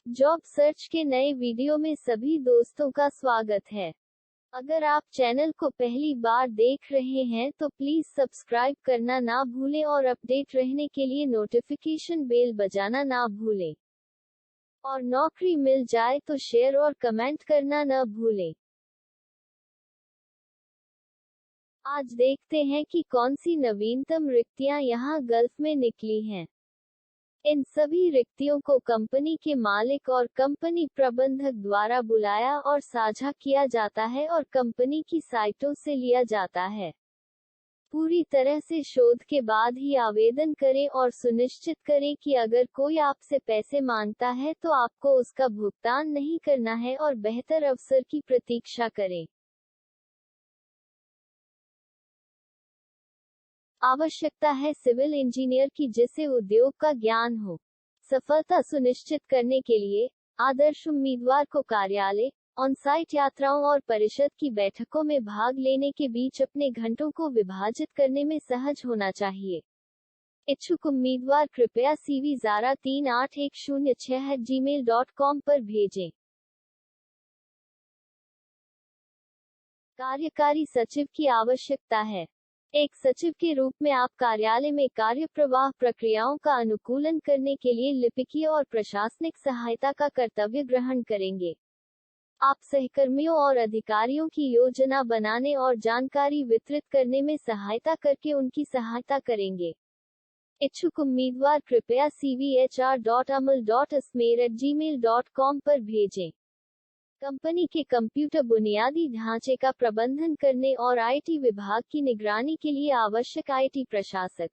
Job search के नए video में सभी दोस्तों का स्वागत है। अगर आप चैनल को पहली बार देख रहे हैं तो प्लीज सब्सक्राइब करना ना भूलें और अपडेट रहने के लिए नोटिफिकेशन बेल बजाना ना भूलें। और नौकरी मिल जाए तो शेयर और कमेंट करना न भूलें। आज देखते हैं कि कौन सी नवीनतम रिक्तियां यहां गल्फ में निकली हैं। इन सभी रिक्तियों को कंपनी के मालिक और कंपनी प्रबंधक द्वारा बुलाया और साझा किया जाता है और कंपनी की साइटों से लिया जाता है। पूरी तरह से शोध के बाद ही आवेदन करें और सुनिश्चित करें कि अगर कोई आपसे पैसे मांगता है तो आपको उसका भुगतान नहीं करना है और बेहतर अवसर की प्रतीक्षा करें। आवश्यकता है सिविल इंजीनियर की जिसे उद्योग का ज्ञान हो। सफलता सुनिश्चित करने के लिए आदर्श उम्मीदवार को कार्यालय, ऑन-साइट यात्राओं और परिषद की बैठकों में भाग लेने के बीच अपने घंटों को विभाजित करने में सहज होना चाहिए। इच्छुक उम्मीदवार कृपया CV zara3810@gmail.com पर भेजें। कार्यकारी सचिव की आवश्यकता है। एक सचिव के रूप में आप कार्यालय में कार्यप्रवाह प्रक्रियाओं का अनुकूलन करने के लिए लिपिकीय और प्रशासनिक सहायता का कर्तव्य ग्रहण करेंगे। आप सहकर्मियों और अधिकारियों की योजना बनाने और जानकारी वितरित करने में सहायता करके उनकी सहायता करेंगे। इच्छुक उम्मीदवार कृपया CV hr.amal.asmer@gmail.com पर भेजें। कंपनी के कंप्यूटर बुनियादी ढांचे का प्रबंधन करने और IT विभाग की निगरानी के लिए आवश्यक IT प्रशासक।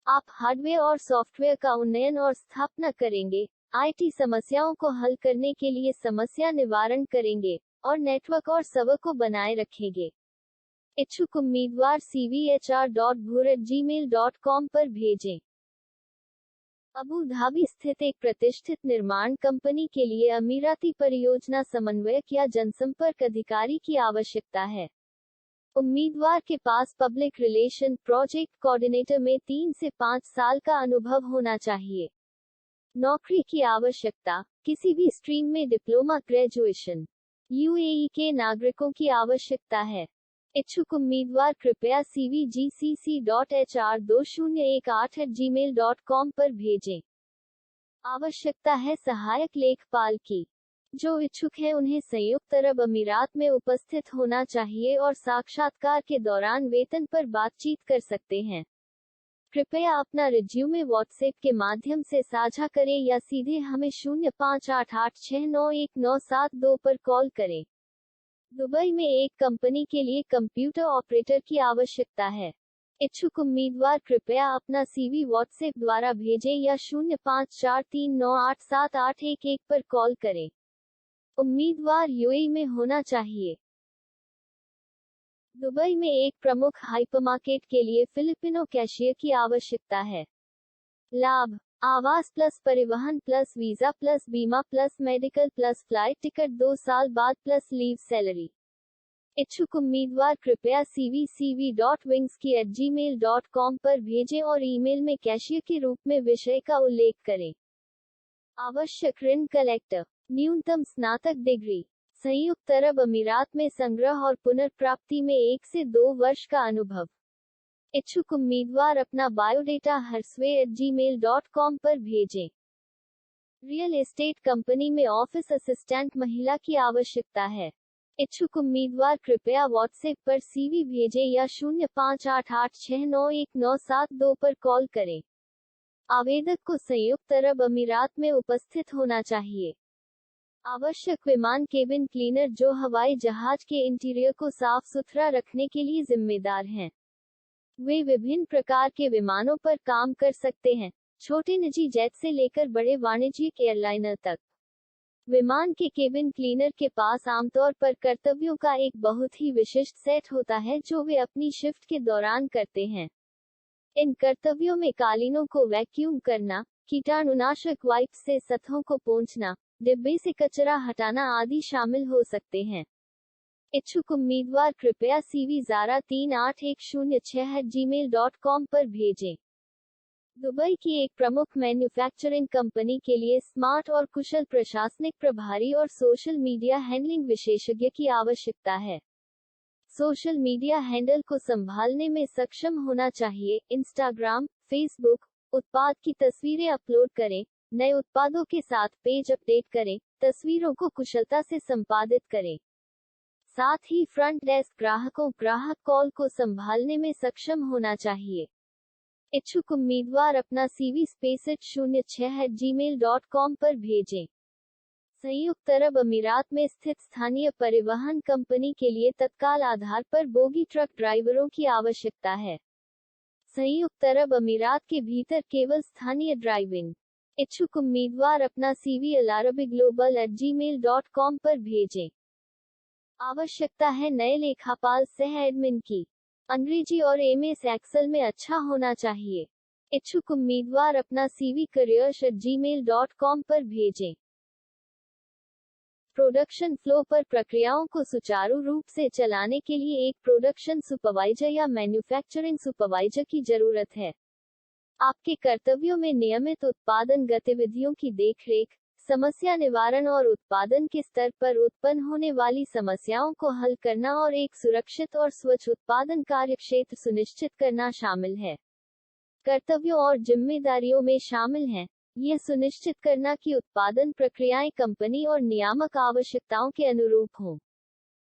आप हार्डवेयर और सॉफ्टवेयर का उन्नयन और स्थापना करेंगे, IT समस्याओं को हल करने के लिए समस्या निवारण करेंगे, और नेटवर्क और सर्वर को बनाए रखेंगे। इच्छुक उम्मीदवार CV hr.bhur@gmail.com पर भेजें। अबू धाबी स्थित एक प्रतिष्ठित निर्माण कंपनी के लिए अमीराती परियोजना समन्वयक या जनसंपर्क अधिकारी की आवश्यकता है। उम्मीदवार के पास पब्लिक रिलेशन प्रोजेक्ट कोऑर्डिनेटर में 3 से 5 साल का अनुभव होना चाहिए। नौकरी की आवश्यकता, किसी भी स्ट्रीम में डिप्लोमा ग्रेजुएशन। UAE के नागरिकों की आवश्यकता है। इच्छुक उम्मीदवार कृपया CV gcc.hr2018@gmail.com पर भेजें। आवश्यकता है सहायक लेखपाल की। जो इच्छुक हैं उन्हें संयुक्त अरब अमीरात में उपस्थित होना चाहिए और साक्षात्कार के दौरान वेतन पर बातचीत कर सकते हैं। कृपया अपना रिज्यूमे व्हाट्सएप के माध्यम से साझा करें या सीधे हमें 0588691972 पर कॉल करें। दुबई में एक कंपनी के लिए कंप्यूटर ऑपरेटर की आवश्यकता है। इच्छुक उम्मीदवार कृपया अपना CV व्हाट्सएप द्वारा भेजें या 0543987811 पर कॉल करें। उम्मीदवार UAE में होना चाहिए। दुबई में एक प्रमुख हाइपरमार्केट के लिए फिलिपिनो कैशियर की आवश्यकता है। लाभ, आवास प्लस परिवहन प्लस वीजा प्लस बीमा plus medical plus flight ticket 2 साल बाद प्लस लीव सैलरी। इच्छुक उम्मीदवार कृपया CV cv.wingsky@gmail.com पर भेजें और ईमेल में कैशियर के रूप में विषय का उल्लेख करें। आवश्यक ऋण कलेक्टर, न्यूनतम स्नातक डिग्री, संयुक्त अरब अमीरात में संग्रह और पुनर्प्राप्ति में 1 से 2 वर्ष का अनुभव। इच्छुक उम्मीदवार अपना बायोडेटा harsway@gmail.com पर भेजें। रियल एस्टेट कंपनी में ऑफिस असिस्टेंट महिला की आवश्यकता है। इच्छुक उम्मीदवार कृपया व्हाट्सएप पर CV भेजें या 0588691972 पर कॉल करें। आवेदक को संयुक्त अरब अमीरात में उपस्थित होना चाहिए। आवश्यक विमान केबिन क्लीनर जो हवाई जहाज के इंटीरियर को साफ सुथरा रखने के लिए जिम्मेदार हैं। वे विभिन्न प्रकार के विमानों पर काम कर सकते हैं, छोटे निजी जेट से लेकर बड़े वाणिज्यिक एयरलाइनर तक। विमान के केबिन क्लीनर के पास आमतौर पर कर्तव्यों का एक बहुत ही विशिष्ट सेट होता है जो वे अपनी शिफ्ट के दौरान करते हैं। इन कर्तव्यों में कालीनों को वैक्यूम करना, कीटाणुनाशक वाइप से सतहों को पोंछना, डिब्बे से कचरा हटाना आदि शामिल हो सकते हैं। इच्छुक उम्मीदवार कृपया CV zara3810@gmail.com पर भेजें। दुबई की एक प्रमुख मैन्युफैक्चरिंग कंपनी के लिए स्मार्ट और कुशल प्रशासनिक प्रभारी और सोशल मीडिया हैंडलिंग विशेषज्ञ की आवश्यकता है। सोशल मीडिया हैंडल को संभालने में सक्षम होना चाहिए। इंस्टाग्राम, फेसबुक, उत्पाद की तस्वीरें अपलोड करें, नए उत्पादों के साथ पेज अपडेट करें, तस्वीरों को कुशलता से संपादित करें। साथ ही फ्रंट डेस्क ग्राहक कॉल को संभालने में सक्षम होना चाहिए। इच्छुक उम्मीदवार अपना सीवी spaceit06@gmail.com पर भेजें। संयुक्त अरब अमीरात में स्थित स्थानीय परिवहन कंपनी के लिए तत्काल आधार पर बोगी ट्रक ड्राइवरों की आवश्यकता है। संयुक्त अरब अमीरात के भीतर केवल स्थानीय ड्राइविंग। इच्छुक उम्मीदवार अपना सीवी alarabiglobal@gmail.com पर भेजें। आवश्यकता है नए लेखापाल सह एडमिन की। अंग्रेजी और एमएस एक्सेल में अच्छा होना चाहिए। इच्छुक उम्मीदवार अपना सीवी careers@gmail.com पर भेजें। प्रोडक्शन फ्लो पर प्रक्रियाओं को सुचारू रूप से चलाने के लिए एक प्रोडक्शन सुपरवाइजर या मैन्युफैक्चरिंग सुपरवाइजर की जरूरत है। आपके कर्तव्यों में नियमित उत्पादन गतिविधियों की देखरेख, समस्या निवारण और उत्पादन के स्तर पर उत्पन्न होने वाली समस्याओं को हल करना और एक सुरक्षित और स्वच्छ उत्पादन कार्यक्षेत्र सुनिश्चित करना शामिल है। कर्तव्यों और जिम्मेदारियों में शामिल हैं यह सुनिश्चित करना कि उत्पादन प्रक्रियाएं कंपनी और नियामक आवश्यकताओं के अनुरूप हों।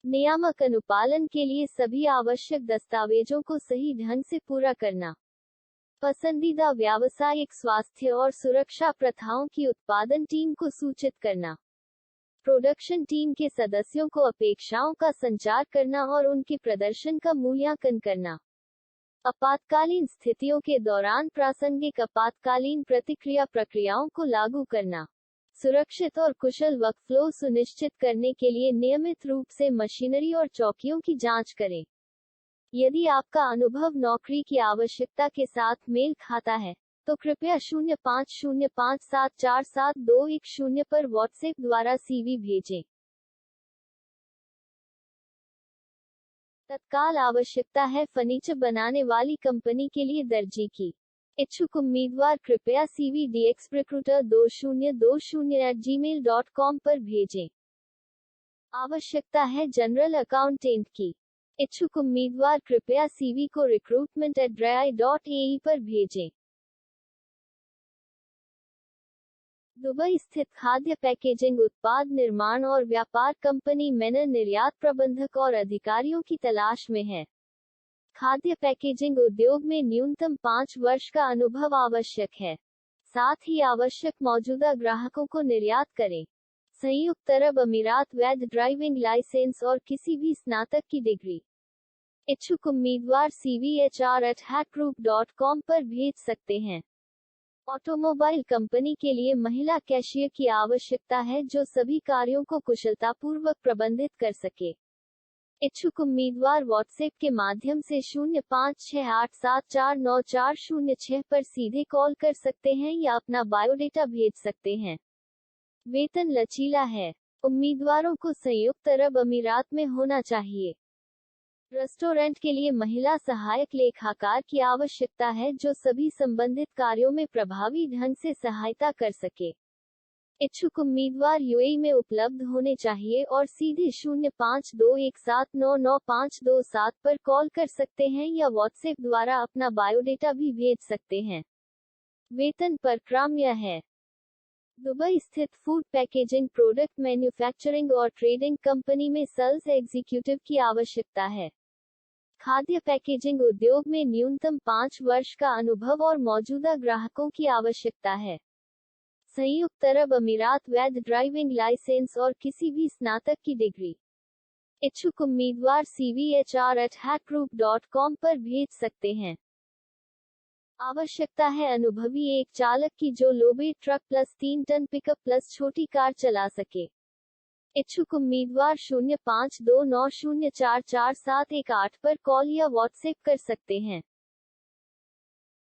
नियामक अनुपालन के लिए सभी आवश्यक दस्तावेजों को सही ढंग से पूरा करना। पसंदीदा व्यावसायिक स्वास्थ्य और सुरक्षा प्रथाओं की उत्पादन टीम को सूचित करना। प्रोडक्शन टीम के सदस्यों को अपेक्षाओं का संचार करना और उनके प्रदर्शन का मूल्यांकन करना। आपातकालीन स्थितियों के दौरान प्रासंगिक आपातकालीन प्रतिक्रिया प्रक्रियाओं को लागू करना। सुरक्षित और कुशल वर्कफ्लो सुनिश्चित करने के लिए नियमित रूप से मशीनरी और चौकियों की जांच करें। यदि आपका अनुभव नौकरी की आवश्यकता के साथ मेल खाता है, तो कृपया 0505747210 पर व्हाट्सएप द्वारा सीवी भेजें। तत्काल आवश्यकता है फर्नीचर बनाने वाली कंपनी के लिए दर्जी की। इच्छुक उम्मीदवार कृपया सीवी dxrecruiter2020@gmail.com पर भेजें। आवश्यकता है जनरल अकाउंटेंट की। इच्छुक उम्मीदवार कृपया सीवी को recruitment@drai.ae पर भेजें। दुबई स्थित खाद्य पैकेजिंग उत्पाद निर्माण और व्यापार कंपनी मेनर निर्यात प्रबंधक और अधिकारियों की तलाश में है। खाद्य पैकेजिंग उद्योग में न्यूनतम 5 वर्ष का अनुभव आवश्यक है। साथ ही आवश्यक मौजूदा ग्राहकों को निर्यात करें। संयुक्त अरब अमीरात वैध ड्राइविंग लाइसेंस और किसी भी स्नातक की डिग्री। इच्छुक उम्मीदवार सीवी hr@hackgroup.com पर भेज सकते हैं। ऑटोमोबाइल कंपनी के लिए महिला कैशियर की आवश्यकता है जो सभी कार्यों को कुशलतापूर्वक प्रबंधित कर सके। इच्छुक उम्मीदवार व्हाट्सएप के माध्यम से 0568749406 पर सीधे कॉल कर सकते हैं या अपना बायोडेटा भेज सकते हैं। वेतन लचीला है। उम्मीदवारों को संयुक्त अरब अमीरात में होना चाहिए। रेस्टोरेंट के लिए महिला सहायक लेखाकार की आवश्यकता है जो सभी संबंधित कार्यों में प्रभावी ढंग से सहायता कर सके। इच्छुक उम्मीदवार यूएई में उपलब्ध होने चाहिए और सीधे 0521799527 पर कॉल कर सकते हैं या व्हाट्सएप द्वारा अपना बायोडेटा भी भेज सकते हैं। वेतन परक्राम्य है। दुबई स्थित फूड पैकेजिंग प्रोडक्ट मैन्युफैक्चरिंग और ट्रेडिंग कंपनी में सेल्स एग्जीक्यूटिव की आवश्यकता है। खाद्य पैकेजिंग उद्योग में न्यूनतम 5 वर्ष का अनुभव और मौजूदा ग्राहकों की आवश्यकता है। संयुक्त अरब अमीरात वैध ड्राइविंग लाइसेंस और किसी भी स्नातक की डिग्री। इच्छुक उम्मीदवार सीवी hr@hackgroup.com पर भेज सकते हैं। आवश्यकता है अनुभवी एक चालक की जो लोबे truck plus 3 ton pickup plus छोटी कार चला सके। इच्छुक उम्मीदवार 0529044718 पर कॉल या व्हाट्सएप कर सकते हैं।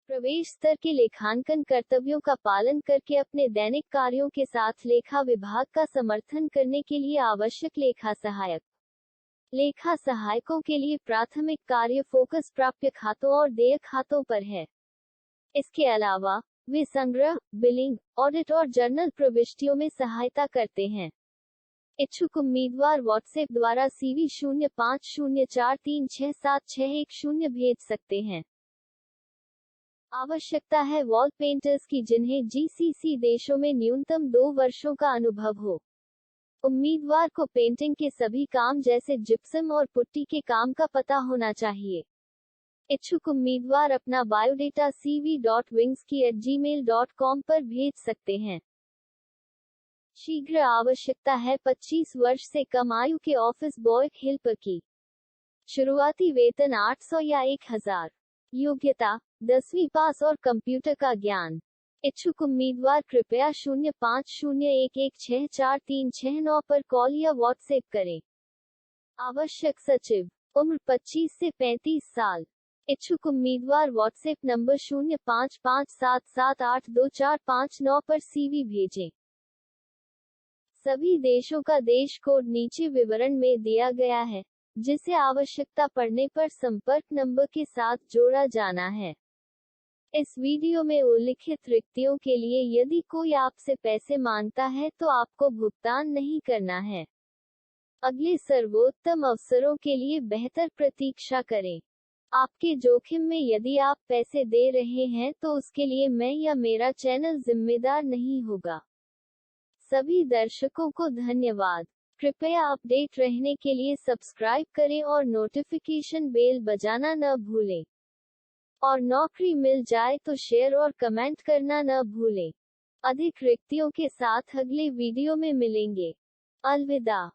प्रवेश स्तर के लेखांकन कर्तव्यों का पालन करके अपने दैनिक कार्यों के साथ लेखा विभाग का समर्थन करने के लिए आवश्यक लेखा सहायक। लेखा सहायकों के लिए प्राथमिक कार्य फोकस प्राप्य खातों और देय खातों पर है। इसके अलावा वे संग्रह, बिलिंग, ऑडिट और जर्नल प्रविष्टियों में सहायता करते हैं। इच्छुक उम्मीदवार व्हाट्सएप द्वारा CV 0504367610 भेज सकते हैं। आवश्यकता है वॉल पेंटर्स की जिन्हें GCC देशों में न्यूनतम 2 वर्षों का अनुभव हो। उम्मीदवार को पेंटिंग के सभी काम जैसे जिप्सम और पुट्टी के काम का पता होना चाहिए। इच्छुक उम्मीदवार अपना बायोडेटा cv.wingsky@gmail.com पर भेज सकते हैं। शीघ्र आवश्यकता है 25 वर्ष से कम आयु के ऑफिस बॉय हेल्पर की। शुरुआती वेतन 800 या 1000। योग्यता 10वीं पास और कंप्यूटर का ज्ञान। इच्छुक उम्मीदवार कृपया 0501164369 पर कॉल या व्हाट्सएप करें। आवश्यक सचिव। उम्र 25 से 35 साल। इच्छुक उम्मीदवार व्हाट्सएप नंबर 0557782459 पर CV भेजें। सभी देशों का देश कोड नीचे विवरण में दिया गया है, जिसे आवश्यकता पड़ने पर संपर्क नंबर के साथ जोड़ा जाना है। इस वीडियो में उल्लिखित रिक्तियों के लिए यदि कोई आपसे पैसे मांगता है तो आपको भुगतान नहीं करना है। अगले सर्वोत्तम अवसरों के लिए बेहतर प्रतीक्षा करें। आपके जोखिम में यदि आप पैसे दे रहे हैं तो उसके लिए मैं या मेरा चैनल जिम्मेदार नहीं होगा। सभी दर्शकों को धन्यवाद। कृपया अपडेट रहने के लिए सब्सक्राइब करें और नोटिफिकेशन बेल बजाना न भूलें। और नौकरी मिल जाए तो शेयर और कमेंट करना न भूलें। अधिक रिक्तियों के साथ अगले वीडियो में मिलेंगे। अलविदा।